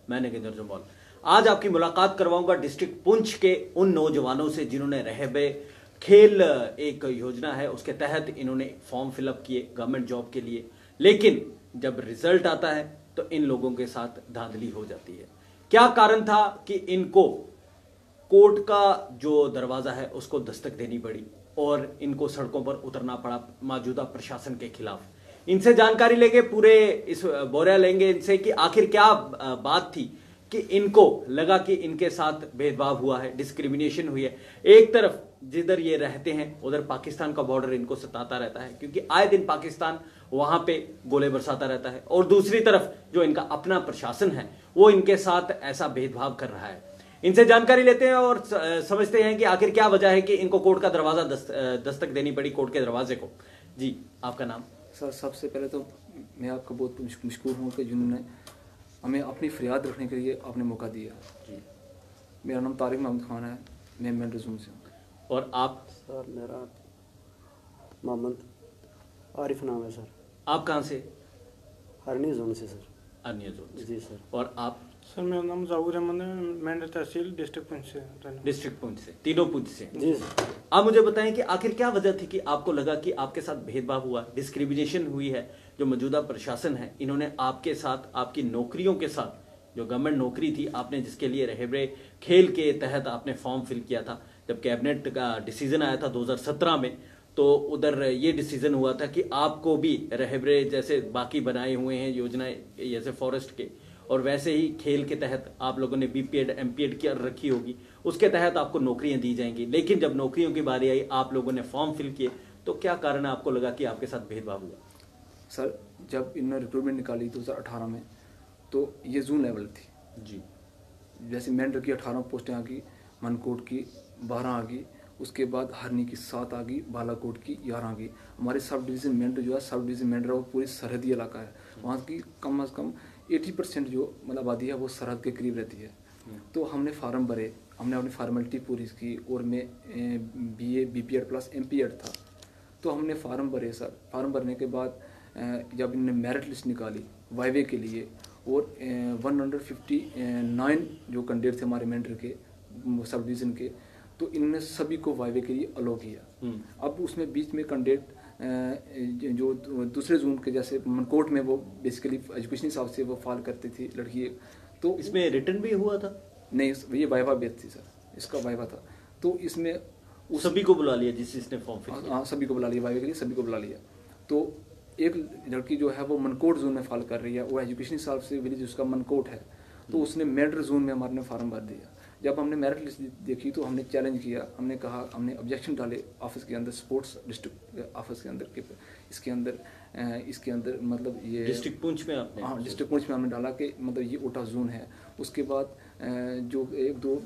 मैं नगेंद्र जम्वाल। आज आपकी मुलाकात करवाऊंगा डिस्ट्रिक्ट पुंछ के उन नौजवानों से जिन्होंने रहबे खेल एक योजना है उसके तहत इन्होंने फॉर्म फिलअप किए गवर्नमेंट जॉब के लिए, लेकिन जब रिजल्ट आता है तो इन लोगों के साथ धांधली हो जाती है। क्या कारण था कि इनको कोर्ट का जो दरवाजा है उसको दस्तक देनी पड़ी और इनको सड़कों पर उतरना पड़ा मौजूदा प्रशासन के खिलाफ। इनसे जानकारी लेंगे, पूरे इस बोरा लेंगे इनसे कि आखिर क्या बात थी कि इनको लगा कि इनके साथ भेदभाव हुआ है, डिस्क्रिमिनेशन हुई है। एक तरफ जिधर ये रहते हैं उधर पाकिस्तान का बॉर्डर इनको सताता रहता है क्योंकि आए दिन पाकिस्तान वहां पे गोले बरसाता रहता है, और दूसरी तरफ जो इनका अपना प्रशासन है वो इनके साथ ऐसा भेदभाव कर रहा है। इनसे जानकारी लेते हैं और समझते हैं कि आखिर क्या वजह है कि इनको कोर्ट का दरवाजा दस्तक देनी पड़ी, कोर्ट के दरवाजे को। जी, आपका नाम? सर, सबसे पहले तो मैं आपका बहुत मशकूर हूँ कि जिन्होंने हमें अपनी फरियाद रखने के लिए आपने मौका दिया। जी, मेरा नाम तारिक मोहम्मद खान है, मैं मेंढर जोन से हूँ। और आप? सर, मेरा मोहम्मद आरिफ नाम है सर। आप कहाँ से? हरनी जोन से सर। हरनी जोन से। जी सर। और आप? सर, मेरा नाम जाऊर अहमद है, मेंढर तहसील डिस्ट्रिक्ट पुंछ से। डिस्ट्रिक्ट पुंछ से, तीनों पुंछ से। जी सर। आप मुझे बताएं कि आखिर क्या वजह थी कि आपको लगा कि आपके साथ भेदभाव हुआ, डिस्क्रिमिनेशन हुई है। जो मौजूदा प्रशासन है इन्होंने आपके साथ, आपकी नौकरियों के साथ, जो गवर्नमेंट नौकरी थी आपने जिसके लिए रहबरे खेल के तहत आपने फॉर्म फिल किया था, जब कैबिनेट का डिसीजन आया था 2017 में, तो उधर ये डिसीजन हुआ था कि आपको भी रहबरे जैसे बाकी बनाए हुए हैं योजनाएं जैसे फॉरेस्ट के, और वैसे ही खेल के तहत आप लोगों ने बीपीएड एमपीएड की रखी होगी, उसके तहत आपको नौकरियां दी जाएंगी। लेकिन जब नौकरियों की बारी आई, आप लोगों ने फॉर्म फिल किए, तो क्या कारण है आपको लगा कि आपके साथ भेदभाव हुआ? सर, जब इन्होंने रिक्रूटमेंट निकाली 2018 में, तो ये जून लेवल थी। जी, जैसे मेंढर की 18 पोस्टें आ गई, मनकोट की 12 आ गई, उसके बाद हरनी की 7 आ गई, बालाकोट की 11 आ गई। हमारे सब डिवीज़न मेंढर जो है, सब डिवीज़न मेंढर वो पूरी सरहदी इलाका है, वहाँ की कम से कम 80% जो मतलब आबादी है वो सरहद के करीब रहती है। तो हमने फार्म भरे, हमने अपनी फार्मेलिटी पूरी की, और मैं बीए बीपीएड प्लस एमपीएड था, तो हमने फार्म भरे सर। फार्म भरने के बाद जब इन्होंने मेरिट लिस्ट निकाली वाइवे के लिए, और 159 जो कैंडिडेट थे हमारे मेंढर के सब डिवीज़न के, तो इन्होंने सभी को वाइवे के लिए अलो किया। अब उसमें बीच में कैंडिडेट जो दूसरे जोन के जैसे मनकोट में वो बेसिकली एजुकेशन हिसाब से वो फॉल करती थी लड़की, तो इसमें रिटर्न भी हुआ था? नहीं, ये वाइवा बेस थी सर, इसका वाइवा था। तो इसमें सभी को बुला लिया जिसने फॉर्म फिल किया? हाँ, सभी को बुला लिया, वाइवे के लिए सभी को बुला लिया। तो एक लड़की जो है वो मनकोट जोन में फॉल कर रही है, वो एजुकेशन हिसाब से विलेज उसका मनकोट है, तो उसने मेंढर जोन में हमारे फार्म भर दिया। जब हमने मेरिट लिस्ट देखी तो हमने चैलेंज किया, हमने कहा, हमने ऑब्जेक्शन डाले ऑफिस के अंदर, स्पोर्ट्स डिस्ट्रिक्ट ऑफिस के अंदर के इसके अंदर मतलब ये डिस्ट्रिक्ट पुंछ में आपने? हाँ, डिस्ट्रिक्ट पुंछ में हमने डाला कि मतलब ये ओटा जोन है। उसके बाद जो एक दो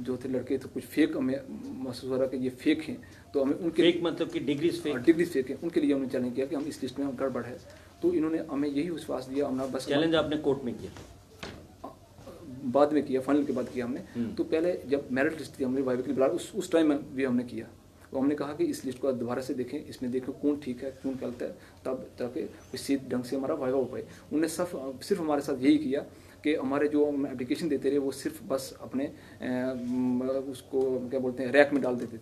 जो थे लड़के तो कुछ फेक हमें महसूस हो रहा कि ये फेक हैं, तो हमें उनके फेक मतलब कि डिग्रीज फेक हैं, उनके लिए हमने चैलेंज किया कि हम इस लिस्ट में हम गड़बड़ है। तो इन्होंने हमें यही विश्वास दिया, हमने बस चैलेंज आपने कोर्ट में किया? बाद में किया, फाइनल के बाद किया हमने। तो पहले जब मेरिट लिस्ट थी हमने वाइवे के लिए बुला, उस टाइम में भी हमने किया, तो हमने कहा कि इस लिस्ट को दोबारा से देखें, इसमें देखें कौन ठीक है कौन गलत है, तब ताकि इसी ढंग से हमारा वाइवा हो पाए। उन्होंने सिर्फ हमारे साथ यही किया कि हमारे जो एप्लीकेशन देते रहे वो सिर्फ बस अपने उसको क्या बोलते हैं रैक में डाल देते थे,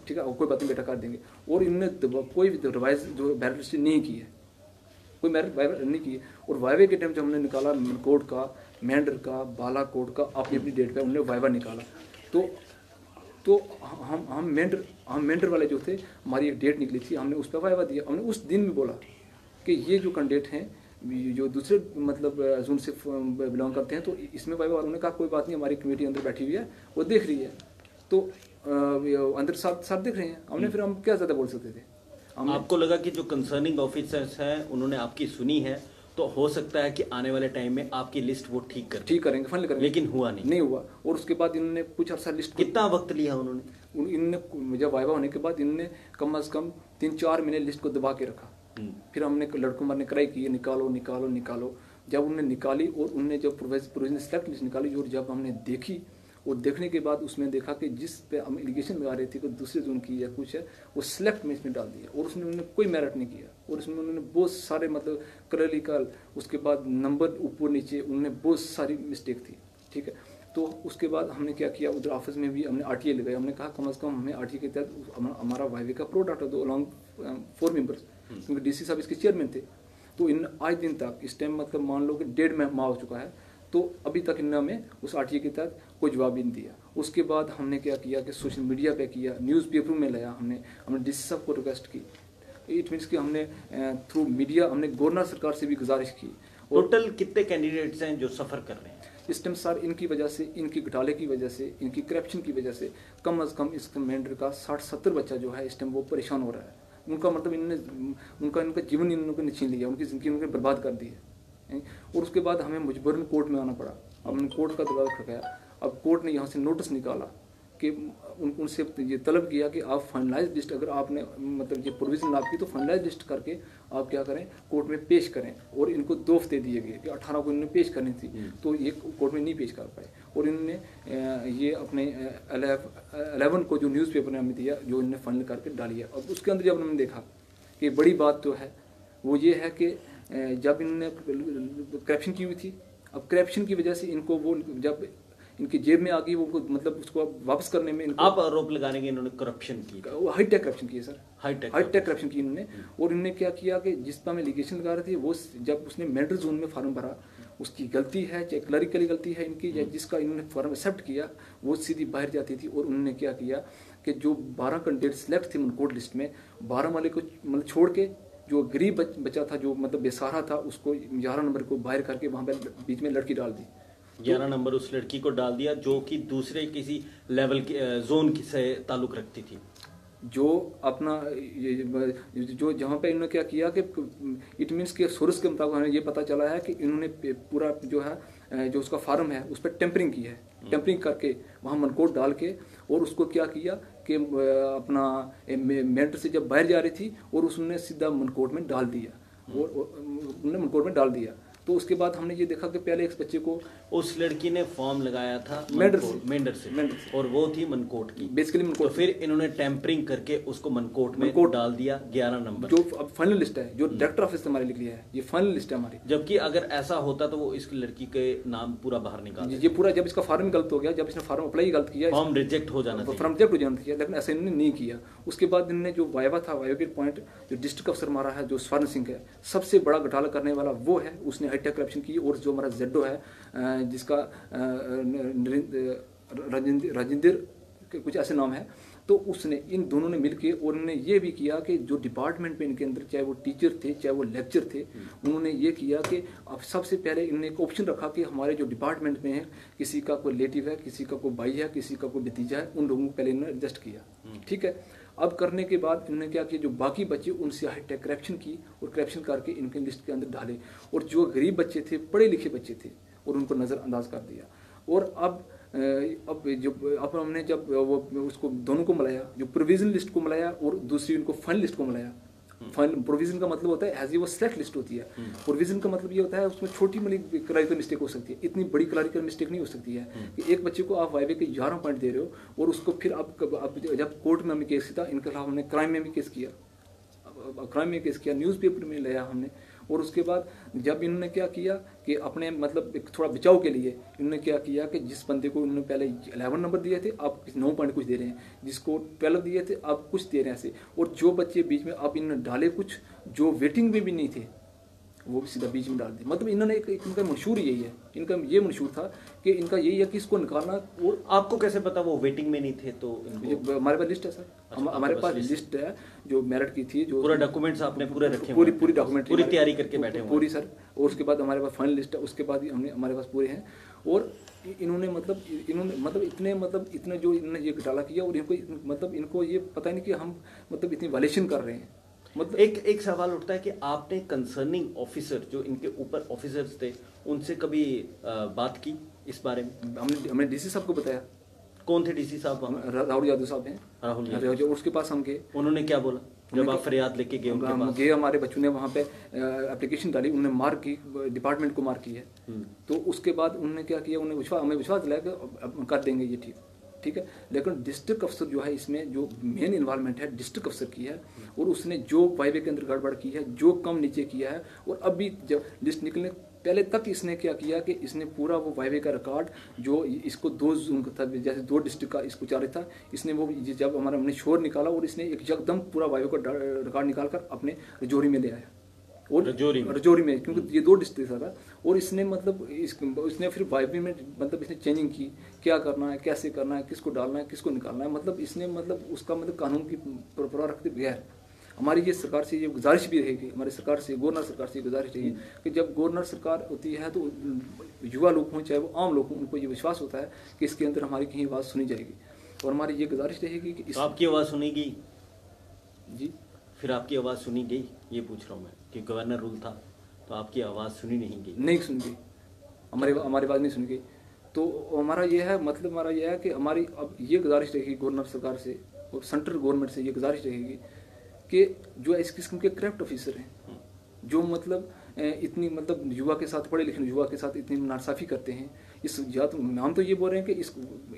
ठीक है, और कोई बात नहीं बेटा कर देंगे। और इन्होंने कोई रिवाइज जो मेरिट लिस्ट नहीं की है, कोई मेरिट वाइवा नहीं की। और वाइवे के टाइम जब हमने निकाला मनकोट का, मेंढर का, बालाकोट का, अपनी अपनी डेट पे उन्होंने वाइवा निकाला, तो हम मेंढर वाले जो थे, हमारी एक डेट निकली थी, हमने उस पर वाइवा दिया। हमने उस दिन भी बोला कि ये जो कैंडिडेट हैं जो दूसरे मतलब जोन से बिलोंग करते हैं, तो इसमें वाइवा, उन्होंने कहा कोई बात नहीं, हमारी कमेटी अंदर बैठी हुई है, वो देख रही है, तो अंदर साथ देख रहे हैं। हमने फिर हम क्या ज़्यादा बोल सकते थे। आपको लगा कि जो कंसर्निंग ऑफिसर्स हैं उन्होंने आपकी सुनी है, तो हो सकता है कि आने वाले टाइम में आपकी लिस्ट वो ठीक करेंगे, फाइनल करेंगे, लेकिन हुआ नहीं हुआ। और उसके बाद इन्होंने कुछ अर्सा लिस्ट, कितना वक्त लिया उन्होंने? इन्होंने जब वाइवा होने के बाद इन्होंने कम से कम 3-4 महीने लिस्ट को दबा के रखा। फिर हमने लड़कों मारने कराई की निकालो। जब उन्होंने निकाली और उनने जब प्रोविजनल सेलेक्ट लिस्ट निकाली और जब हमने देखी, और देखने के बाद उसमें देखा कि जिस पे हम एलिगेशन लगा रहे थे कि दूसरे जोन की या कुछ है, वो सिलेक्ट में इसमें डाल दिया और उसमें उन्होंने कोई मेरिट नहीं किया। और उसमें उन्होंने बहुत सारे मतलब क्लरिकल, उसके बाद नंबर ऊपर नीचे, उन्होंने बहुत सारी मिस्टेक थी। ठीक है, तो उसके बाद हमने क्या किया, उधर ऑफिस में भी हमने RTA लगाया। हमने कहा कम से कम हमें RTA के तहत हमारा वाइवे का प्रो डाटा दो अलॉन्ग 4 मेंबर्स, क्योंकि DC साहब इसके चेयरमैन थे। तो इन आज दिन तक इस टाइम मतलब मान लो कि 1.5 माह हो चुका है, तो अभी तक इन्होंने हमें उस RTA के तहत कोई जवाब ही नहीं दिया। उसके बाद हमने क्या किया कि सोशल मीडिया पे किया, न्यूज़पेपर में लाया, हमने DC साहब को रिक्वेस्ट की। इट मीन्स कि हमने थ्रू मीडिया हमने गवर्नर सरकार से भी गुजारिश की। टोटल कितने कैंडिडेट्स हैं जो सफ़र कर रहे हैं इस टाइम? सर इनकी वजह से, इनकी घोटाले की वजह से, इनकी करप्शन की वजह से कम से कम इस कमेंडर का 60-70 बच्चा जो है इस टाइम वो परेशान हो रहा है। उनका मतलब इनका जीवन इन्होंने छीन लिया, उनकी ज़िंदगी उन्होंने बर्बाद कर दी है। और उसके बाद हमें मजबूरन कोर्ट में आना पड़ा। अब हमने कोर्ट का दबाव खटाया। अब कोर्ट ने यहाँ से नोटिस निकाला कि उनसे ये तलब किया कि आप फाइनलाइज लिस्ट, अगर आपने मतलब ये प्रोविजन आपकी, तो फाइनलाइज लिस्ट करके आप क्या करें, कोर्ट में पेश करें। और इनको 2 हफ्ते दिए गए कि 18 को इन्होंने पेश करनी थी, तो ये कोर्ट में नहीं पेश कर पाए। और इन्होंने ये अपने 11 को जो न्यूज़पेपर ने हमें दिया, जो इन्होंने फाइनल करके डालिया। अब उसके अंदर जब हमने देखा कि बड़ी बात तो है, वो ये है कि जब इन्होंने करप्शन की हुई थी, अब करप्शन की वजह से इनको वो जब इनकी जेब में आ गई, वो मतलब उसको वापस करने में इनको आप आरोप लगाने के इन्होंने करप्शन की, हाईटेक करप्शन की है सर, हाईटेक करप्शन की इन्होंने। और इन्होंने क्या किया कि जिस पर हमें एलिगेशन लगा रहे थे, वो जब उसने मेंटल जोन में फार्म भरा, उसकी गलती है, चाहे क्लरिकली गलती है इनकी, या जिसका इन्होंने फॉर्म एक्सेप्ट किया, वो सीधी बाहर जाती थी। और उन्होंने क्या किया कि जो 12 कैंडिडेट सिलेक्ट थे मनकोट लिस्ट में, 12 वाले को मतलब छोड़ के जो गरीब बच्चा था, जो मतलब बेसहारा था, उसको 11 नंबर को बाहर करके वहाँ पे बीच में लड़की डाल दी। 11 नंबर उस लड़की को डाल दिया जो कि दूसरे किसी लेवल के जोन से ताल्लुक रखती थी, जो अपना जो जहाँ पे इन्होंने क्या किया कि इट मीन्स के सोर्स के मुताबिक हमें ये पता चला है कि इन्होंने पूरा जो है जो उसका फार्म है उस पर टेम्परिंग की है, टेम्परिंग करके वहाँ मनकोट डाल के, और उसको क्या किया कि अपना मेंटर से जब बाहर जा रही थी और उसने सीधा मनकोट में डाल दिया, और उन्होंने मनकोट में डाल दिया। तो उसके बाद हमने ये देखा कि पहले एक बच्चे को, उस लड़की ने फॉर्म लगाया था मेंढर से, और वो थी मनकोट की, बेसिकली मनकोट। तो फिर इन्होंने टेम्परिंग करके उसको मनकोट में डाल दिया 11 नंबर, जो अब फाइनल लिस्ट है, जो डायरेक्टर ऑफिस हमारे लिख लिया है, ये फाइनल लिस्ट है हमारी। जबकि अगर ऐसा होता तो वो इस लड़की के नाम पूरा बाहर निकाल, ये पूरा जब इसका फार्म गलत हो गया, जब इसने फार्म अप्लाई गलत किया, फॉर्म रिजेक्ट हो जाना चाहिए, फॉर्म रिजेक्ट हो जाना चाहिए, लेकिन ऐसा इन्होंने नहीं किया। उसके बाद इन्होंने जो वाइवा था, वाइवा के पॉइंट जो डिस्ट्रिक्ट अफसर मारा है, जो स्वर्ण सिंह है, सबसे बड़ा घोटाला करने वाला वो है, उसने हाईटेक करप्शन की। और जो हमारा जेडो है, जिसका राजेंद्र कुछ ऐसे नाम है, तो उसने, इन दोनों ने मिलके, और उन्होंने ये भी किया कि जो डिपार्टमेंट में इनके अंदर, चाहे वो टीचर थे चाहे वो लेक्चर थे, उन्होंने ये किया कि अब सबसे पहले इन्होंने एक ऑप्शन रखा कि हमारे जो डिपार्टमेंट में है, किसी का कोई रिलेटिव है, किसी का कोई भाई है, किसी का कोई भतीजा है, उन लोगों को पहले इन्होंने एडजस्ट किया। ठीक है, अब करने के बाद इन्होंने क्या किया, जो बाकी बच्चे उनसे हाईटेक करप्शन की, और करप्शन करके इनके लिस्ट के अंदर डाले, और जो गरीब बच्चे थे, पढ़े लिखे बच्चे थे, और उनको नज़रअंदाज कर दिया। और अब हमने जब वो उसको दोनों को मिलाया, जो प्रोविजन लिस्ट को मिलाया और दूसरी उनको फाइनल लिस्ट को मिलाया। फाइनल प्रोविजन का मतलब होता है एज ए वो सेलेक्ट लिस्ट होती है, प्रोविजन का मतलब ये होता है उसमें छोटी मोटी क्लरिकल मिस्टेक हो सकती है, इतनी बड़ी क्लरिकल मिस्टेक नहीं हो सकती है कि एक बच्चे को आप वाइवे के 11 पॉइंट दे रहे हो, और उसको फिर आप जब कोर्ट में हमें केस किया, इनके खिलाफ हमने क्राइम में भी केस किया, न्यूज़पेपर में लाया हमने। और उसके बाद जब इन्होंने क्या किया कि अपने मतलब एक थोड़ा बचाव के लिए इन्होंने क्या किया कि जिस बंदे को इन्होंने पहले 11 नंबर दिए थे, आप 9 पॉइंट कुछ दे रहे हैं, जिसको 12 दिए थे आप कुछ दे रहे हैं ऐसे, और जो बच्चे बीच में अब इन्होंने डाले कुछ जो वेटिंग में भी नहीं थे, वो भी सीधा बीच में डाल दिया। मतलब इन्होंने इनका मंशूर यही है, इनका ये मंशूर था कि इनका यही है कि इसको निकालना। और आपको कैसे पता वो वेटिंग में नहीं थे? तो हमारे पास लिस्ट है सर, हमारे पास लिस्ट है जो मेरिट की थी, जो पूरा डॉक्यूमेंट्स आपने पूरे रखे, पूरी डॉक्यूमेंट पूरी तैयारी करके बैठे हुए पूरी सर। और उसके बाद हमारे पास फाइनल लिस्ट है, उसके बाद हमारे पास पूरे हैं। और इन्होंने इतने जो इन्होंने ये घोटाला किया, और इनको ये पता नहीं कि हम मतलब इतनी वायलेशन कर रहे हैं। मतलब एक सवाल उठता है कि आपने कंसर्निंग ऑफिसर जो इनके ऊपर ऑफिसर्स थे उनसे कभी बात की इस बारे में? हमने डीसी साहब को बताया। कौन थे डीसी साहब? राहुल यादव साहब हैं। राहुल, उसके पास हम गए, उन्होंने क्या बोला? जब आप फरियाद लेके गए उनके पास? गए, हमारे बच्चों ने वहाँ पे एप्लीकेशन डाली, उन्होंने मार की, डिपार्टमेंट को मार की है। तो उसके बाद उन्होंने क्या किया, उन्हें हमें विश्वास दिलाया कि कर देंगे ये ठीक है। लेकिन डिस्ट्रिक्ट अफसर जो है इसमें जो मेन इन्वॉल्वमेंट है डिस्ट्रिक्ट अफसर की है, और उसने जो वाइवे के अंदर गड़बड़ की है, जो कम नीचे किया है, और अभी जब लिस्ट निकलने पहले तक इसने क्या किया कि इसने पूरा वो वाइवे का रिकॉर्ड जो इसको 2 जून का था, जैसे 2 डिस्ट्रिक्ट का इसको चार्ज था, इसने वो जब हमने शोर निकाला और इसने एक एकदम पूरा वाइवे का रिकॉर्ड निकाल कर अपने रजौरी में ले आया, और रजौरी में, क्योंकि ये 2 डिस्ट्रिक्ट था। और इसने मतलब इसने फिर वाइवे में मतलब इसने चेंजिंग की, क्या करना है, कैसे करना है, किसको डालना है, किसको निकालना है, मतलब इसने मतलब उसका मतलब कानून की परवाह रखते बगैर। हमारी ये सरकार से ये गुजारिश भी रहेगी, हमारी सरकार से, गवर्नर सरकार से गुजारिश रहेगी कि जब गवर्नर सरकार होती है तो युवा लोग हों चाहे वो आम लोग हों, उनको ये विश्वास होता है कि इसके अंदर हमारी कहीं आवाज़ सुनी जाएगी। और हमारी ये गुजारिश रहेगी कि आपकी आवाज़ सुनी गई जी, फिर आपकी आवाज़ सुनी गई, ये पूछ रहा हूँ मैं कि गवर्नर रूल था तो आपकी आवाज़ सुनी नहीं गई? नहीं सुन गई, हमारी आवाज़ नहीं सुन गई। तो हमारा ये है, मतलब हमारा ये है कि हमारी अब ये गुजारिश रहेगी गवर्नर सरकार से और सेंट्रल गवर्नमेंट से ये गुजारिश रहेगी कि जो इस किस्म के करप्ट ऑफिसर हैं, जो मतलब इतनी मतलब युवा के साथ, पढ़े लिखे युवा के साथ इतनी नासाफी करते हैं, इस या तो हम तो ये बोल रहे हैं कि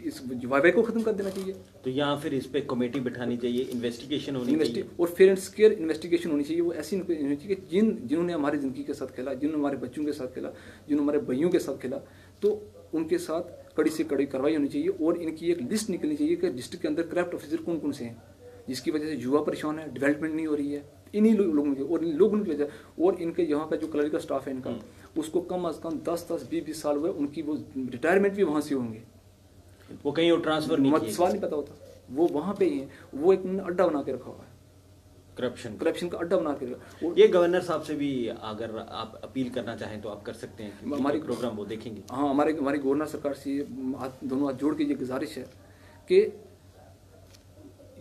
इस वाइवे को खत्म कर देना चाहिए। तो यहाँ फिर इस पे कमेटी बिठानी चाहिए, इन्वेस्टिगेशन होनी चाहिए, और फेयर एंड स्क्वेयर इन्वेस्टिगेशन होनी चाहिए। वो ऐसी होनी चाहिए कि जिन्होंने हमारी ज़िंदगी के साथ खेला, जिन्होंने हमारे बच्चों के साथ खेला, जिन्होंने हमारे भाइयों के साथ खेला, तो उनके साथ कड़ी से कड़ी कार्रवाई होनी चाहिए। और इनकी एक लिस्ट निकलनी चाहिए कि डिस्ट्रिक्ट के अंदर करप्ट ऑफिसर कौन कौन से हैं, जिसकी वजह से युवा परेशान है, डेवलपमेंट नहीं हो रही है, इन्हीं लोगों की और इन लोगों की वजह। और इनके यहाँ का जो क्लरिकल स्टाफ है इनका, उसको कम अज कम 10-20 साल हुए, उनकी वो रिटायरमेंट भी वहाँ से होंगे, वो कहीं और ट्रांसफर नहीं किए, सवाल नहीं पता होता, वो वहाँ पे ही है। वो एक अड्डा बना के रखा हुआ है, करप्शन का अड्डा बना के रखा। ये गवर्नर साहब से भी अगर आप अपील करना चाहें तो आप कर सकते हैं, हमारे प्रोग्राम वो देखेंगे। हाँ, हमारी गवर्नर सरकार से दोनों हाथ जोड़ के ये गुजारिश है कि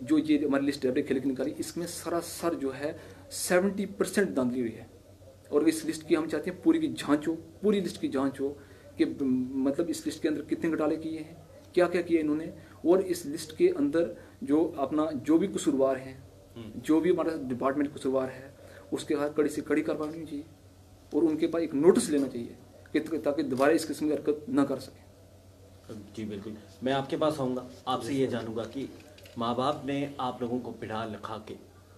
जो ये हमारी लिस्ट है खेल की निकाली, इसमें सरासर जो है 70% धांधली हुई है। और इस लिस्ट की हम चाहते हैं पूरी की जांच हो, पूरी लिस्ट की जांच हो कि मतलब इस लिस्ट के अंदर कितने घोटाले किए हैं, क्या क्या किया इन्होंने, और इस लिस्ट के अंदर जो अपना जो भी कसूरवार हैं, जो भी हमारा डिपार्टमेंट कसूरवार है, उसके हाथ कड़ी से कड़ी कार्रवाई होनी चाहिए और उनके पास एक नोटिस लेना चाहिए कि ताकि दोबारा इस किस्म की हरकत न कर सके। जी बिल्कुल, मैं आपके पास आऊँगा, आपसे ये जानूंगा कि माँ बाप ने आप लोगों को पढ़ा लिखा के,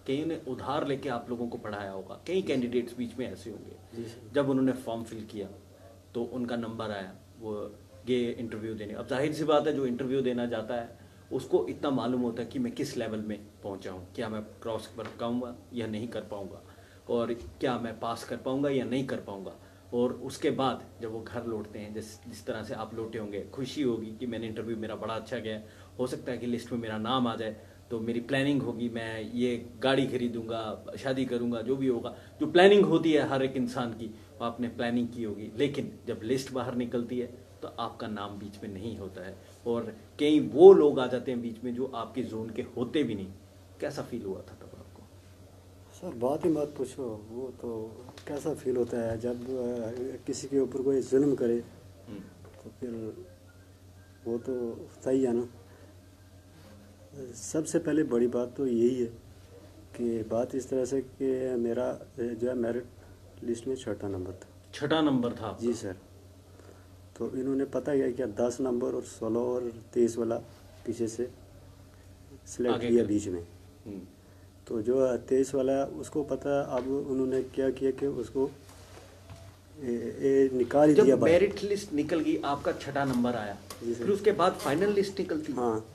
कई ने उधार लेके आप लोगों को पढ़ाया होगा, कई कैंडिडेट्स बीच में ऐसे होंगे, जब उन्होंने फॉर्म फिल किया तो उनका नंबर आया, वो गए इंटरव्यू देने। अब जाहिर सी बात है, जो इंटरव्यू देना जाता है उसको इतना मालूम होता है कि मैं किस लेवल में पहुंचा हूं, क्या मैं क्रॉस कर पाऊंगा या नहीं कर पाऊंगा, और क्या मैं पास कर पाऊंगा या नहीं कर पाऊंगा। और उसके बाद जब वो घर लौटते हैं, जिस तरह से आप लौटे होंगे, खुशी होगी कि मैंने इंटरव्यू मेरा बड़ा अच्छा गया, हो सकता है कि लिस्ट में मेरा नाम आ जाए, तो मेरी प्लानिंग होगी, मैं ये गाड़ी खरीदूंगा, शादी करूंगा, जो भी होगा, जो प्लानिंग होती है हर एक इंसान की, वो आपने प्लानिंग की होगी। लेकिन जब लिस्ट बाहर निकलती है तो आपका नाम बीच में नहीं होता है, और कई वो लोग आ जाते हैं बीच में जो आपके जोन के होते भी नहीं। कैसा फील हुआ था तब आपको? सर बात ही मत पूछो, वो तो कैसा फील होता है जब किसी के ऊपर कोई जुल्म करे, तो फिर वो तो होता ही है ना। सबसे पहले बड़ी बात तो यही है कि बात इस तरह से कि मेरा जो है मेरिट लिस्ट में 6ठा नंबर था। 6ठा नंबर था? जी सर। तो इन्होंने पता है क्या 10 नंबर और 16 और 23 वाला पीछे से सिलेक्ट किया बीच में। तो जो 23 वाला उसको पता, अब उन्होंने क्या किया कि उसको निकाल दिया। जब मेरिट लिस्ट निकल गई, आपका 6ठा नंबर आया, फिर उसके बाद फाइनल लिस्ट निकलती। हाँ,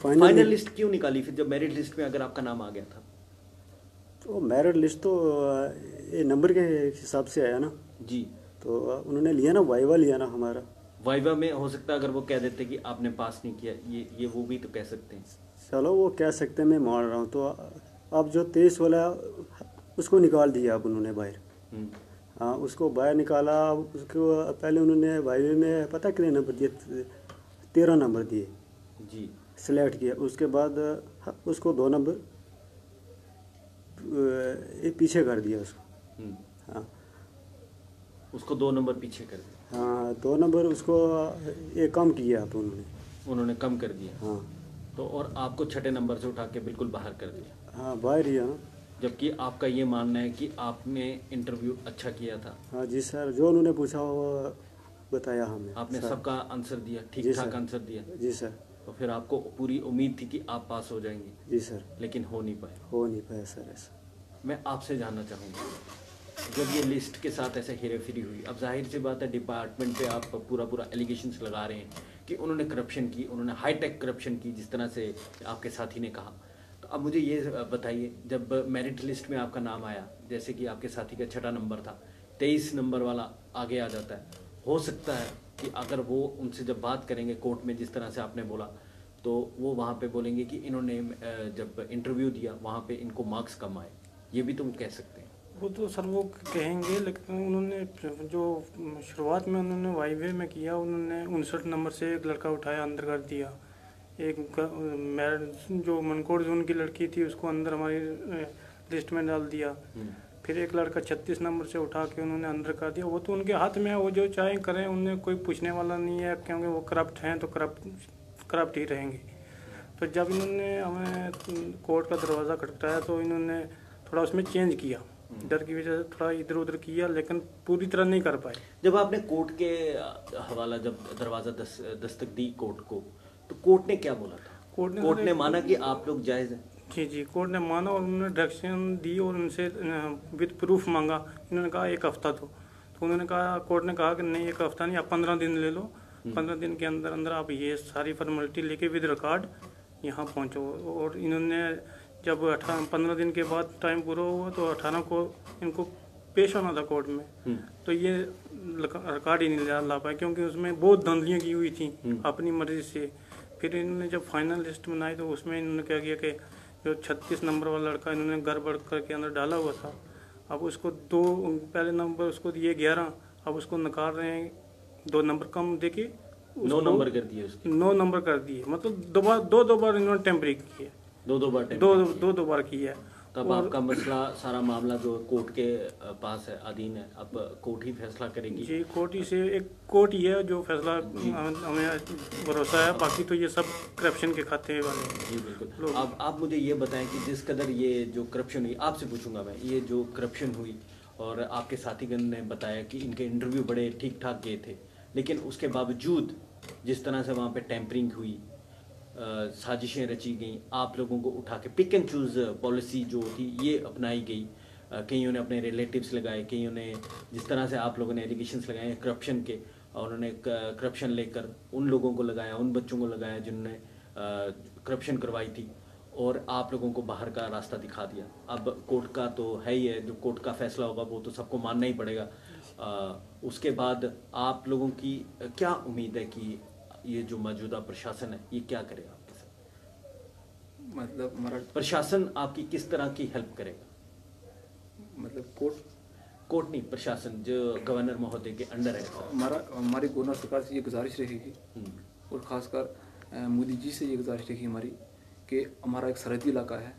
फाइनल लिस्ट क्यों निकाली फिर, जब मेरिट लिस्ट में अगर आपका नाम आ गया था? तो मेरिट लिस्ट तो ये नंबर के हिसाब से आया ना जी। तो उन्होंने लिया ना, वाइवा लिया ना हमारा। वाइवा में हो सकता है अगर वो कह देते कि आपने पास नहीं किया, ये वो भी तो कह सकते हैं। चलो वो कह सकते हैं, मैं मान रहा हूँ। तो अब जो 23 वाला उसको निकाल दिया अब उन्होंने बाहर। हाँ, उसको बाहर निकाला। उसको पहले उन्होंने वाइवे में पता कितने नंबर दिए, 13 नंबर दिए जी, सिलेक्ट किया। उसके बाद उसको 2 नंबर पीछे कर दिया उसको। हाँ, उसको 2 नंबर पीछे कर दिया। हाँ, 2 नंबर उसको एक कम किया अब उन्होंने कम कर दिया। हाँ, तो और आपको 6ठे नंबर से उठा के बिल्कुल बाहर कर दिया। हाँ, बाहर ही। हाँ, जबकि आपका ये मानना है कि आपने इंटरव्यू अच्छा किया था। हाँ जी सर, जो उन्होंने पूछा वो बताया हमें। आपने सर, सबका आंसर दिया, जी ठीक ठाक सर। आंसर दिया। जी सर। तो फिर आपको पूरी उम्मीद थी कि आप पास हो जाएंगे, जी सर। लेकिन हो नहीं पाए। हो नहीं पाया सर ऐसा। मैं आपसे जानना चाहूँगा, जब ये लिस्ट के साथ ऐसे हेराफेरी हुई, अब जाहिर सी बात है डिपार्टमेंट पे आप पूरा पूरा एलिगेशंस लगा रहे हैं कि उन्होंने करप्शन की, उन्होंने हाईटेक करप्शन की, जिस तरह से आपके साथी ने कहा। तो अब मुझे ये बताइए, जब मेरिट लिस्ट में आपका नाम आया, जैसे कि आपके साथी का 6 नंबर था, 23 नंबर वाला आगे आ जाता है, हो सकता है कि अगर वो उनसे जब बात करेंगे कोर्ट में, जिस तरह से आपने बोला, तो वो वहाँ पे बोलेंगे कि इन्होंने जब इंटरव्यू दिया वहाँ पे इनको मार्क्स कम आए, ये भी तो वो कह सकते हैं। वो तो सर वो कहेंगे, लेकिन उन्होंने जो शुरुआत में उन्होंने वाईवे में किया, उन्होंने 59 नंबर से एक लड़का उठाया, अंदर कर दिया। जो मनकोट जोन की लड़की थी उसको अंदर हमारी लिस्ट में डाल दिया। फिर एक लड़का 36 नंबर से उठा के उन्होंने अंदर कर दिया। वो तो उनके हाथ में है, वो जो चाहे करें, उन्हें कोई पूछने वाला नहीं है, क्योंकि वो करप्ट हैं तो करप्ट ही रहेंगे। तो जब इन्होंने हमें कोर्ट का दरवाज़ा खटखटाया तो इन्होंने थोड़ा उसमें चेंज किया, डर की वजह से थोड़ा इधर उधर किया, लेकिन पूरी तरह नहीं कर पाए। जब आपने कोर्ट के हवाला, जब दरवाज़ा दस्तक दी कोर्ट को, तो कोर्ट ने क्या बोला था? कोर्ट ने माना कि आप लोग जायज़ हैं? जी जी, कोर्ट ने माना और उन्होंने डायरेक्शन दी और उनसे विद प्रूफ मांगा। इन्होंने कहा 1 हफ्ता तो उन्होंने कहा, कोर्ट ने कहा कि नहीं 1 हफ्ता नहीं, आप 15 दिन ले लो। 15 दिन के अंदर अंदर आप ये सारी फॉर्मेलिटी लेके विद रिकॉर्ड यहाँ पहुँचो। और इन्होंने जब 15 दिन के बाद टाइम पूरा हुआ तो 18 को इनको पेश होना था कोर्ट में, तो ये रिकॉर्ड ही नहीं ला पाए, क्योंकि उसमें बहुत धांधलियाँ की हुई थी अपनी मर्जी से। फिर इन्होंने जब फाइनल लिस्ट बनाई तो उसमें इन्होंने क्या किया कि जो 36 नंबर वाला लड़का इन्होंने गड़बड़ करके अंदर डाला हुआ था, अब उसको पहले नंबर उसको दिए 11, अब उसको निकाल रहे हैं 2 नंबर कम देके 9 नंबर कर दिए उसके। 9 नंबर कर दिए, मतलब दो बार इन्होंने टेम्परिंग की है। दो बार दो बार की है। तब आपका मसला, सारा मामला जो कोर्ट के पास है, अधीन है, अब कोर्ट ही फैसला करेगी। जी, कोर्ट ही से एक कोर्ट ही है जो फैसला हमें भरोसा है, बाकी तो ये सब करप्शन के खाते वाले हैं। जी बिल्कुल। अब आप मुझे ये बताएं कि जिस कदर ये जो करप्शन हुई, आपसे पूछूंगा मैं, ये जो करप्शन हुई और आपके साथीगण ने बताया कि इनके इंटरव्यू बड़े ठीक ठाक गए थे, लेकिन उसके बावजूद जिस तरह से वहाँ पे टेम्परिंग हुई, साजिशें रची गई, आप लोगों को उठा के पिक एंड चूज़ पॉलिसी जो थी ये अपनाई गई, कईयों ने अपने रिलेटिव्स लगाए, कईयों ने जिस तरह से आप लोगों ने एलिगेशंस लगाए करप्शन के, और उन्होंने करप्शन लेकर उन लोगों को लगाया, उन बच्चों को लगाया जिन्होंने करप्शन करवाई थी, और आप लोगों को बाहर का रास्ता दिखा दिया। अब कोर्ट का तो है ही है, जो कोर्ट का फैसला होगा वो तो सबको मानना ही पड़ेगा। उसके बाद आप लोगों की क्या उम्मीद है कि ये जो मौजूदा प्रशासन है ये क्या करेगा आपके साथ? मतलब हमारा प्रशासन आपकी किस तरह की हेल्प करेगा? मतलब कोर्ट नहीं, प्रशासन जो गवर्नर महोदय के अंडर है। हमारी गवर्नर सरकार से ये गुजारिश रहेगी, और ख़ासकर मोदी जी से ये गुजारिश रहेगी हमारी, कि हमारा एक सरहदी इलाका है,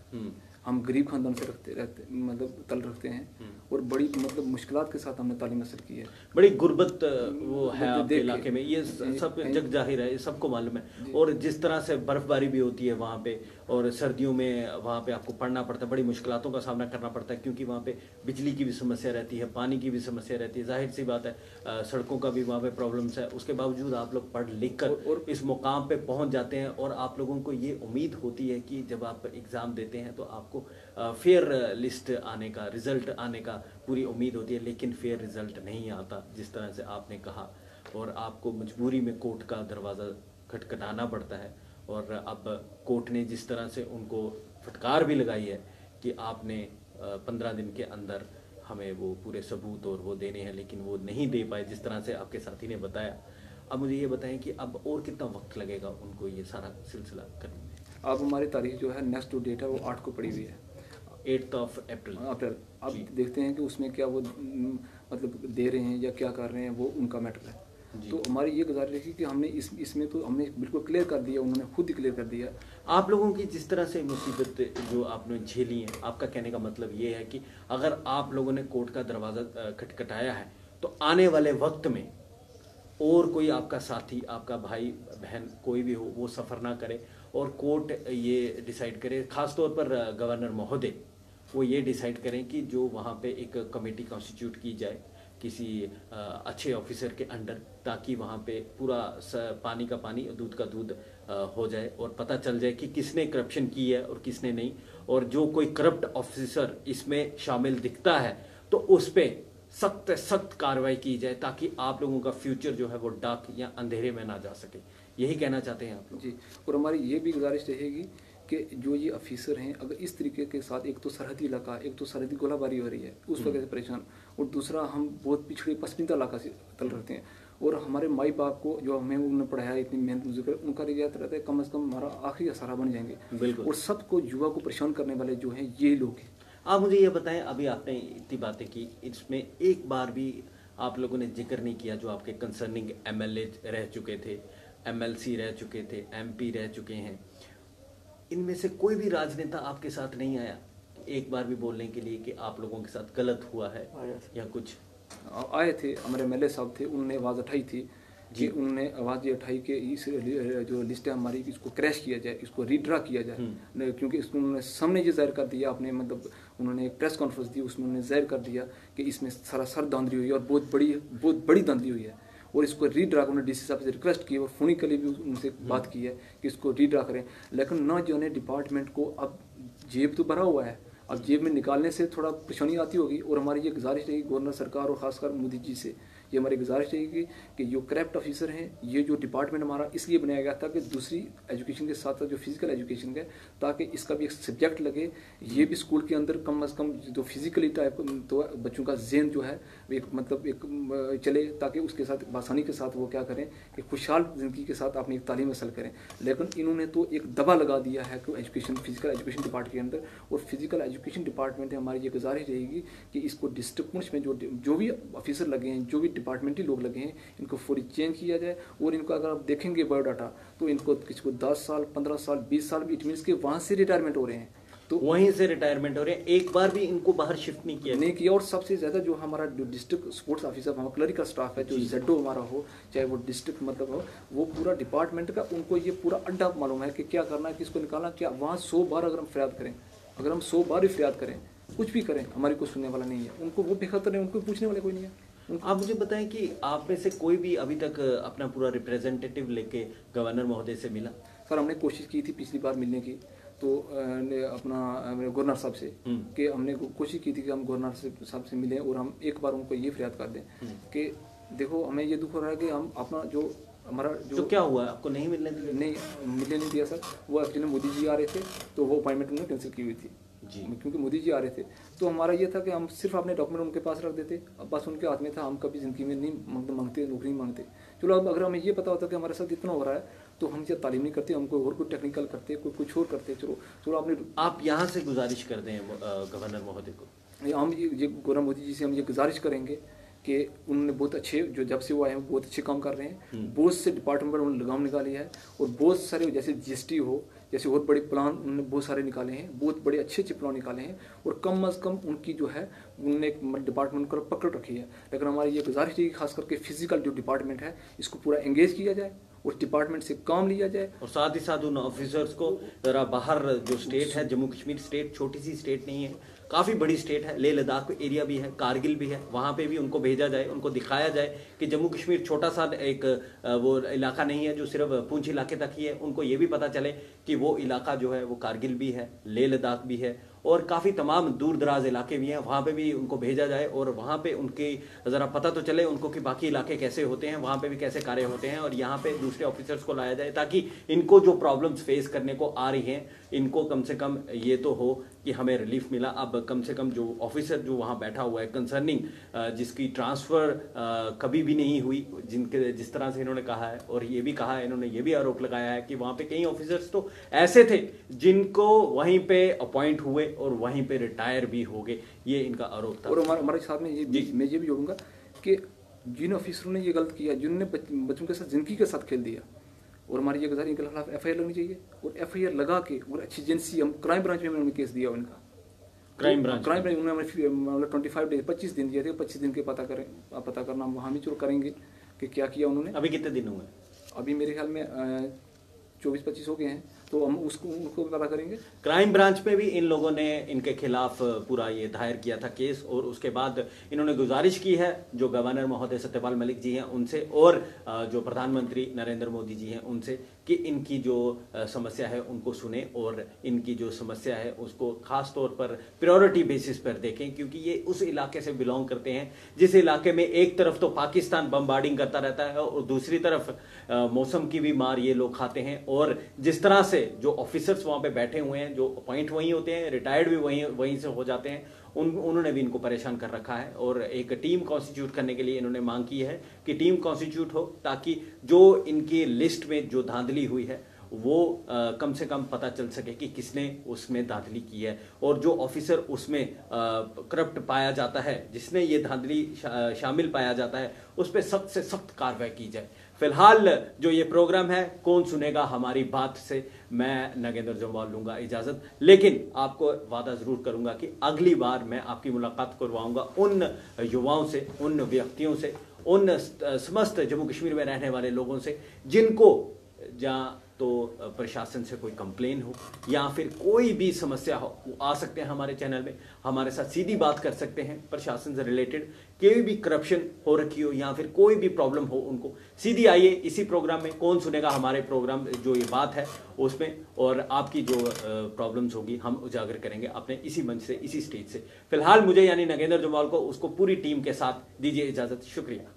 हम गरीब खानदान से रखते हैं, और बड़ी मतलब मुश्किलात के साथ हमने तालीम हासिल की है। बड़ी गुर्बत वो है आपके इलाके में, ये सब जग जाहिर है, ये सबको मालूम है। और जिस तरह से बर्फबारी भी होती है वहाँ पे, और सर्दियों में वहाँ पे आपको पढ़ना पड़ता है, बड़ी मुश्किलातों का सामना करना पड़ता है, क्योंकि वहाँ पे बिजली की भी समस्या रहती है, पानी की भी समस्या रहती है, जाहिर सी बात है, सड़कों का भी वहाँ पे प्रॉब्लम्स है। उसके बावजूद आप लोग पढ़ लिख कर इस मुकाम पे पहुँच जाते हैं, और आप लोगों को ये उम्मीद होती है कि जब आप एग्ज़ाम देते हैं तो आपको फेयर लिस्ट आने का, रिजल्ट आने का पूरी उम्मीद होती है, लेकिन फेयर रिजल्ट नहीं आता जिस तरह से आपने कहा, और आपको मजबूरी में कोर्ट का दरवाज़ा खटखटाना पड़ता है। और अब कोर्ट ने जिस तरह से उनको फटकार भी लगाई है कि आपने 15 दिन के अंदर हमें वो पूरे सबूत और वो देने हैं, लेकिन वो नहीं दे पाए जिस तरह से आपके साथी ने बताया। अब मुझे ये बताएं कि अब और कितना वक्त लगेगा उनको ये सारा सिलसिला करने में? अब हमारी तारीख जो है नेक्स्ट टू डेट है वो 8 को पड़ी हुई है, 8 अप्रैल। अब देखते हैं कि उसमें क्या वो मतलब दे रहे हैं या क्या कर रहे हैं, वो उनका मैटर है। तो हमारी ये गुजारिश है कि हमने इसमें तो हमने बिल्कुल क्लियर कर दिया, उन्होंने खुद ही क्लियर कर दिया। आप लोगों की जिस तरह से मुसीबत जो आपने झेली है, आपका कहने का मतलब ये है कि अगर आप लोगों ने कोर्ट का दरवाज़ा खटखटाया है तो आने वाले वक्त में और कोई आपका साथी, आपका भाई बहन कोई भी हो, वो सफ़र ना करे और कोर्ट ये डिसाइड करे, ख़ास तौर पर गवर्नर महोदय वो ये डिसाइड करें कि जो वहाँ पे एक कमेटी कॉन्स्टिट्यूट की जाए किसी अच्छे ऑफिसर के अंडर, ताकि वहाँ पे पूरा पानी का पानी और दूध का दूध हो जाए और पता चल जाए कि किसने करप्शन की है और किसने नहीं। और जो कोई करप्ट ऑफिसर इसमें शामिल दिखता है तो उस पर सख्त सख्त कार्रवाई की जाए, ताकि आप लोगों का फ्यूचर जो है वो डार्क या अंधेरे में ना जा सके। यही कहना चाहते हैं आप लोग? जी, और हमारी ये भी गुजारिश रहेगी कि जो ये ऑफिसर हैं, अगर इस तरीके के साथ, एक तो सरहदी इलाका, एक तो सरहदी गोलाबारी हो रही है उस वजह से परेशान, और दूसरा हम बहुत पिछड़े पसंदीदा इलाका से तल रहते हैं, और हमारे माई बाप को जो हमें उन्होंने पढ़ाया, इतनी मेहनत मजदूरी, उनका रियायत रहता है कम से कम हमारा आखिरी सहारा बन जाएंगे। बिल्कुल। और सबको युवा को परेशान करने वाले जो हैं ये लोग हैं। आप मुझे ये बताएं, अभी आपने इतनी बातें की, इसमें एक बार भी आप लोगों ने जिक्र नहीं किया जो आपके कंसर्निंग एमएलए रह चुके थे, एमएलसी रह चुके थे, एमपी रह चुके हैं। इनमें से कोई भी राजनेता आपके साथ नहीं आया एक बार भी बोलने के लिए कि आप लोगों के साथ गलत हुआ है या कुछ? आए थे हमारे एमएलए साहब थे, उन्होंने आवाज़ उठाई थी कि उन्होंने आवाज़ ये उठाई कि इस जो लिस्ट है हमारी, इसको क्रैश किया जाए, इसको रीड्रा किया जाए, क्योंकि इसको उन्होंने सामने ये जाहिर कर दिया अपने, मतलब उन्होंने एक प्रेस कॉन्फ्रेंस दी, उसमें उन्होंने जाहिर कर दिया कि इसमें सरासर धांधली हुई है और बहुत बड़ी धांधली हुई है, और इसको रीड्रा, उन्होंने डीसी साहब से रिक्वेस्ट की और फोनिकली भी उनसे बात की है कि इसको रीड्रा करें, लेकिन ना जो है डिपार्टमेंट को अब जेब तो भरा हुआ है, अब जेब में निकालने से थोड़ा परेशानी आती होगी। और हमारी ये गुजारिश रहेगी गवर्नर सरकार और ख़ासकर मोदी जी से, ये हमारी गुजारिश रहेगी कि जो करप्ट ऑफिसर हैं, ये जो डिपार्टमेंट हमारा इसलिए बनाया गया था कि दूसरी एजुकेशन के साथ साथ जो फिजिकल एजुकेशन है, ताकि इसका भी एक सब्जेक्ट लगे, ये भी स्कूल के अंदर कम से कम जो फिजिकली टाइप तो बच्चों का ज़हन जो है एक मतलब एक चले, ताकि उसके साथ आसानी के साथ वो क्या करें कि खुशहाल ज़िंदगी के साथ अपनी तालीम हासिल करें। लेकिन इन्होंने तो एक दबा लगा दिया है कि एजुकेशन, फिजिकल एजुकेशन डिपार्टमेंट के अंदर, और फिजिकल एजुकेशन डिपार्टमेंट है, हमारी ये गुजारिश रहेगी कि इसको डिस्ट्रिक्ट पुंछ में जो भी ऑफिसर लगे हैं, जो भी डिपार्टमेंटली लोग लगे हैं, इनको फौरी चेंज किया जाए। और इनको अगर आप देखेंगे बायोडाटा तो इनको किसी को 10 साल, 15 साल, 20 साल, इट मीन्स के वहाँ से रिटायरमेंट हो रहे हैं, तो वहीं से रिटायरमेंट हो रहे हैं, एक बार भी इनको बाहर शिफ्ट नहीं किया। और सबसे ज़्यादा जो हमारा जो डिस्ट्रिक्ट स्पोर्ट्स ऑफिसर, हमारा क्लरिकल स्टाफ है, जो जेडो हमारा हो, चाहे वो डिस्ट्रिक्ट मतलब हो, वो पूरा डिपार्टमेंट का उनको ये पूरा अड्डा मालूम है कि क्या करना है, किसको निकालना, क्या वहाँ 100 बार अगर हम फरियाद करें, अगर हम 100 बार ही फरियाद करें, कुछ भी करें, हमारी कोई सुनने वाला नहीं है, उनको वो बेखतर है, उनको पूछने वाले कोई नहीं है। आप मुझे बताएं कि आप में से कोई भी अभी तक अपना पूरा रिप्रेजेंटेटिव लेके गवर्नर महोदय से मिला? सर, हमने कोशिश की थी पिछली बार मिलने की, तो अपना गवर्नर साहब से कि हमने कोशिश की थी कि हम गवर्नर साहब से मिलें और हम एक बार उनको ये फरियाद कर दें कि देखो, हमें ये दुख हो रहा है कि हम अपना जो हमारा जो, तो क्या हुआ, आपको नहीं मिलने दिया? मिलने नहीं दिया सर। वो एक्चुअली मोदी जी आ रहे थे, तो वो अपॉइंटमेंट उन्होंने कैंसिल की हुई थी जी, क्योंकि मोदी जी आ रहे थे। तो हमारा ये था कि हम सिर्फ अपने डॉक्यूमेंट उनके पास रख देते, अब बस उनके हाथ में था, हम कभी ज़िंदगी में नहीं मांगते, नौकरी नहीं मांगते। चलो, अब अगर हमें ये पता होता कि हमारे साथ इतना हो रहा है, तो हम क्या तालीम नहीं करते, हम कोई और कोई टेक्निकल करते, कोई कुछ और करते। चलो आपने, आप यहाँ से गुजारिश करते हैं गवर्नर महोदय को? हम ये गवर्नर मोदी जी से हम ये गुजारिश करेंगे कि उन्होंने बहुत अच्छे, जो जब से वो आए हैं बहुत अच्छे काम कर रहे हैं, बहुत से डिपार्टमेंट पर उन्होंने लगाम निकाली है, और बहुत सारे जैसे जीएसटी हो, जैसे बहुत बड़े प्लान उन्होंने बहुत सारे निकाले हैं, बहुत बड़े अच्छे प्लान निकाले हैं, और कम अज़ कम उनकी जो है उन्होंने एक डिपार्टमेंट को पकड़ रखी है। लेकिन हमारी ये गुजारिश है कि खास करके फिजिकल जो डिपार्टमेंट है, इसको पूरा एंगेज किया जाए, उस डिपार्टमेंट से काम लिया जाए, और साथ ही साथ उन ऑफिसर्स को जरा बाहर, जो स्टेट है जम्मू कश्मीर स्टेट छोटी सी स्टेट नहीं है, काफ़ी बड़ी स्टेट है, लेह लद्दाख एरिया भी है, कारगिल भी है, वहाँ पे भी उनको भेजा जाए, उनको दिखाया जाए कि जम्मू कश्मीर छोटा सा एक वो इलाका नहीं है जो सिर्फ पूंछ इलाके तक ही है। उनको ये भी पता चले कि वो इलाका जो है वो कारगिल भी है, लेह लद्दाख भी है, और काफ़ी तमाम दूर दराज इलाके भी हैं, वहाँ पे भी उनको भेजा जाए, और वहाँ पे उनकी ज़रा पता तो चले उनको कि बाकी इलाके कैसे होते हैं, वहाँ पे भी कैसे कार्य होते हैं, और यहाँ पे दूसरे ऑफिसर्स को लाया जाए, ताकि इनको जो प्रॉब्लम्स फेस करने को आ रही हैं, इनको कम से कम ये तो हो कि हमें रिलीफ मिला। अब कम से कम जो ऑफिसर जो वहाँ बैठा हुआ है कंसर्निंग, जिसकी ट्रांसफ़र कभी भी नहीं हुई, जिस तरह से इन्होंने कहा है, और ये भी कहा है, इन्होंने ये भी आरोप लगाया है कि वहाँ पे कई ऑफिसर्स तो ऐसे थे जिनको वहीं पे अपॉइंट हुए और वहीं पे रिटायर भी हो गए, ये इनका आरोप था। और हमारे साथ में मैं ये भी जोड़ूंगा कि जिन ऑफिसरों ने ये गलत किया, जिन्होंने बच्चों के साथ जिंदगी के साथ खेल दिया, और हमारी ये गुजारिश, इनके खिलाफ एफआईआर लगनी चाहिए, और एफआईआर लगा के और अच्छी एजेंसी, हम क्राइम ब्रांच में उन्होंने केस दिया, उनका क्राइम ब्रांच उन्होंने 25 डेज 25 दिन दिए थे, 25 दिन के पता करना हम वहाँ भी चलो करेंगे कि क्या किया उन्होंने। अभी कितने दिन हुए? अभी मेरे ख्याल में 24-25 हो गए हैं, तो हम उनको पता करेंगे। क्राइम ब्रांच में भी इन लोगों ने इनके खिलाफ पूरा ये दायर किया था केस, और उसके बाद इन्होंने गुजारिश की है जो गवर्नर महोदय सत्यपाल मलिक जी हैं उनसे, और जो प्रधानमंत्री नरेंद्र मोदी जी हैं उनसे, कि इनकी जो समस्या है उनको सुने और इनकी जो समस्या है उसको खास तौर पर प्रायोरिटी बेसिस पर देखें, क्योंकि ये उस इलाके से बिलोंग करते हैं जिस इलाके में एक तरफ तो पाकिस्तान बमबार्डिंग करता रहता है और दूसरी तरफ मौसम की भी मार ये लोग खाते हैं। और जिस तरह से जो ऑफिसर्स वहां पे बैठे हुए हैं, जो अपॉइंट वहीं होते हैं, रिटायर्ड भी वहीं से हो जाते हैं, उन्होंने भी इनको परेशान कर रखा है। और एक टीम कॉन्स्टिट्यूट करने के लिए इन्होंने मांग की है कि टीम कॉन्स्टिट्यूट हो, ताकि जो इनकी लिस्ट में जो धांधली हुई है वो कम से कम पता चल सके कि किसने उसमें धांधली की है, और जो ऑफिसर उसमें करप्ट पाया जाता है, जिसने ये धांधली शामिल पाया जाता है, उस पर सख्त से सख्त कार्रवाई की जाए। फिलहाल जो ये प्रोग्राम है कौन सुनेगा हमारी बात से, मैं नगेंद्र जम्वाल लूंगा इजाजत, लेकिन आपको वादा जरूर करूंगा कि अगली बार मैं आपकी मुलाकात करवाऊंगा उन युवाओं से, उन व्यक्तियों से, उन समस्त जम्मू कश्मीर में रहने वाले लोगों से जिनको जहाँ तो प्रशासन से कोई कंप्लेन हो या फिर कोई भी समस्या हो, वो आ सकते हैं हमारे चैनल में, हमारे साथ सीधी बात कर सकते हैं। प्रशासन से रिलेटेड कोई भी करप्शन हो रखी हो या फिर कोई भी प्रॉब्लम हो, उनको सीधी आइए इसी प्रोग्राम में, कौन सुनेगा हमारे प्रोग्राम जो ये बात है उसमें, और आपकी जो प्रॉब्लम्स होगी हम उजागर करेंगे अपने इसी मंच से, इसी स्टेज से। फिलहाल मुझे यानी नगेंद्र जम्वाल को, उसको पूरी टीम के साथ दीजिए इजाजत। शुक्रिया।